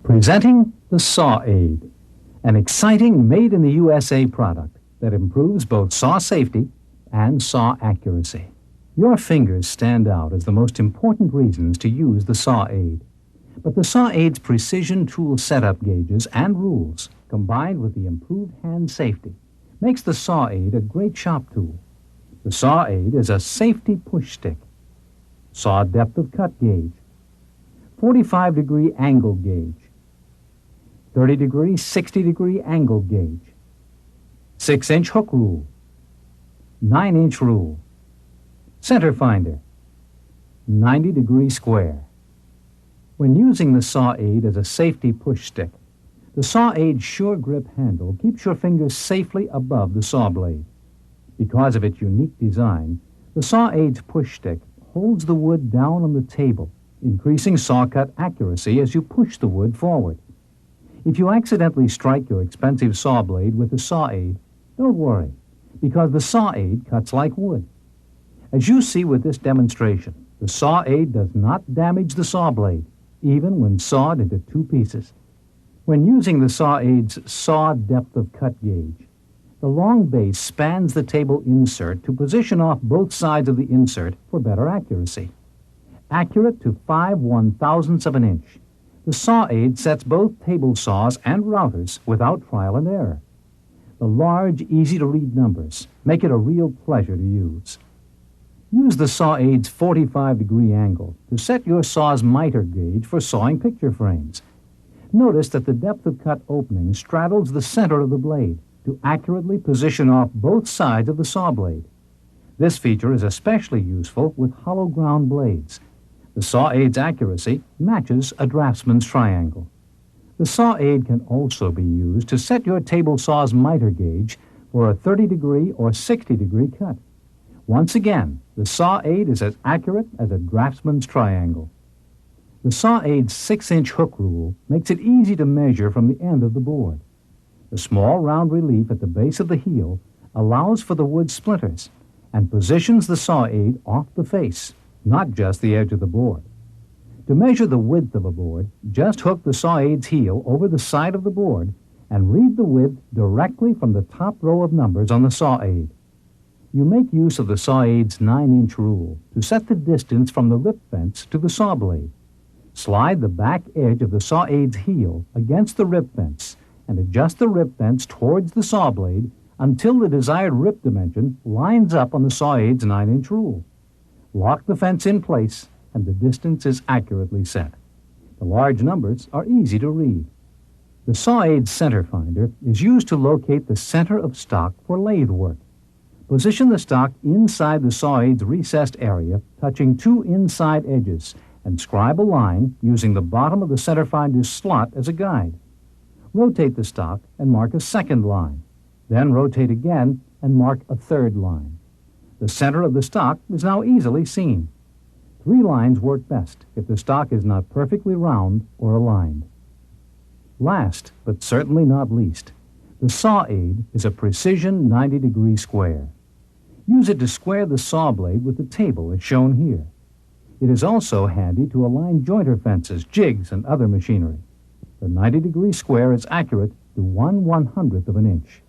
Presenting the Saw Aid, an exciting made-in-the-USA product that improves both saw safety and saw accuracy. Your fingers stand out as the most important reasons to use the Saw Aid. But the Saw Aid's precision tool setup gauges and rules, combined with the improved hand safety, makes the Saw Aid a great shop tool. The Saw Aid is a safety push stick, saw depth of cut gauge, 45-degree angle gauge, 30-degree, 60-degree angle gauge, 6-inch hook rule, 9-inch rule, center finder, 90-degree square. When using the Saw Aid as a safety push stick, the Saw Aid's sure grip handle keeps your fingers safely above the saw blade. Because of its unique design, the Saw Aid's push stick holds the wood down on the table, increasing saw cut accuracy as you push the wood forward. If you accidentally strike your expensive saw blade with the Saw Aid, don't worry, because the Saw Aid cuts like wood. As you see with this demonstration, the Saw Aid does not damage the saw blade, even when sawed into two pieces. When using the Saw Aid's saw depth of cut gauge, the long base spans the table insert to position off both sides of the insert for better accuracy. Accurate to 5/1000ths of an inch, the Saw Aid sets both table saws and routers without trial and error. The large, easy-to-read numbers make it a real pleasure to use. Use the Saw Aid's 45-degree angle to set your saw's miter gauge for sawing picture frames. Notice that the depth of cut opening straddles the center of the blade to accurately position off both sides of the saw blade. This feature is especially useful with hollow ground blades. The Saw Aid's accuracy matches a draftsman's triangle. The Saw Aid can also be used to set your table saw's miter gauge for a 30-degree or 60-degree cut. Once again, the Saw Aid is as accurate as a draftsman's triangle. The Saw Aid's 6-inch hook rule makes it easy to measure from the end of the board. The small round relief at the base of the heel allows for the wood splinters and positions the Saw Aid off the face, not just the edge of the board. To measure the width of a board, just hook the Saw Aid's heel over the side of the board and read the width directly from the top row of numbers on the Saw Aid. You make use of the Saw Aid's 9-inch rule to set the distance from the rip fence to the saw blade. Slide the back edge of the Saw Aid's heel against the rip fence and adjust the rip fence towards the saw blade until the desired rip dimension lines up on the Saw Aid's 9-inch rule. Lock the fence in place and the distance is accurately set. The large numbers are easy to read. The Saw Aid's center finder is used to locate the center of stock for lathe work. Position the stock inside the Saw Aid's recessed area, touching two inside edges, and scribe a line using the bottom of the center finder's slot as a guide. Rotate the stock and mark a second line. Then rotate again and mark a third line. The center of the stock is now easily seen. 3 lines work best if the stock is not perfectly round or aligned. Last, but certainly not least, the Saw Aid is a precision 90-degree square. Use it to square the saw blade with the table as shown here. It is also handy to align jointer fences, jigs, and other machinery. The 90-degree square is accurate to 1/100th of an inch.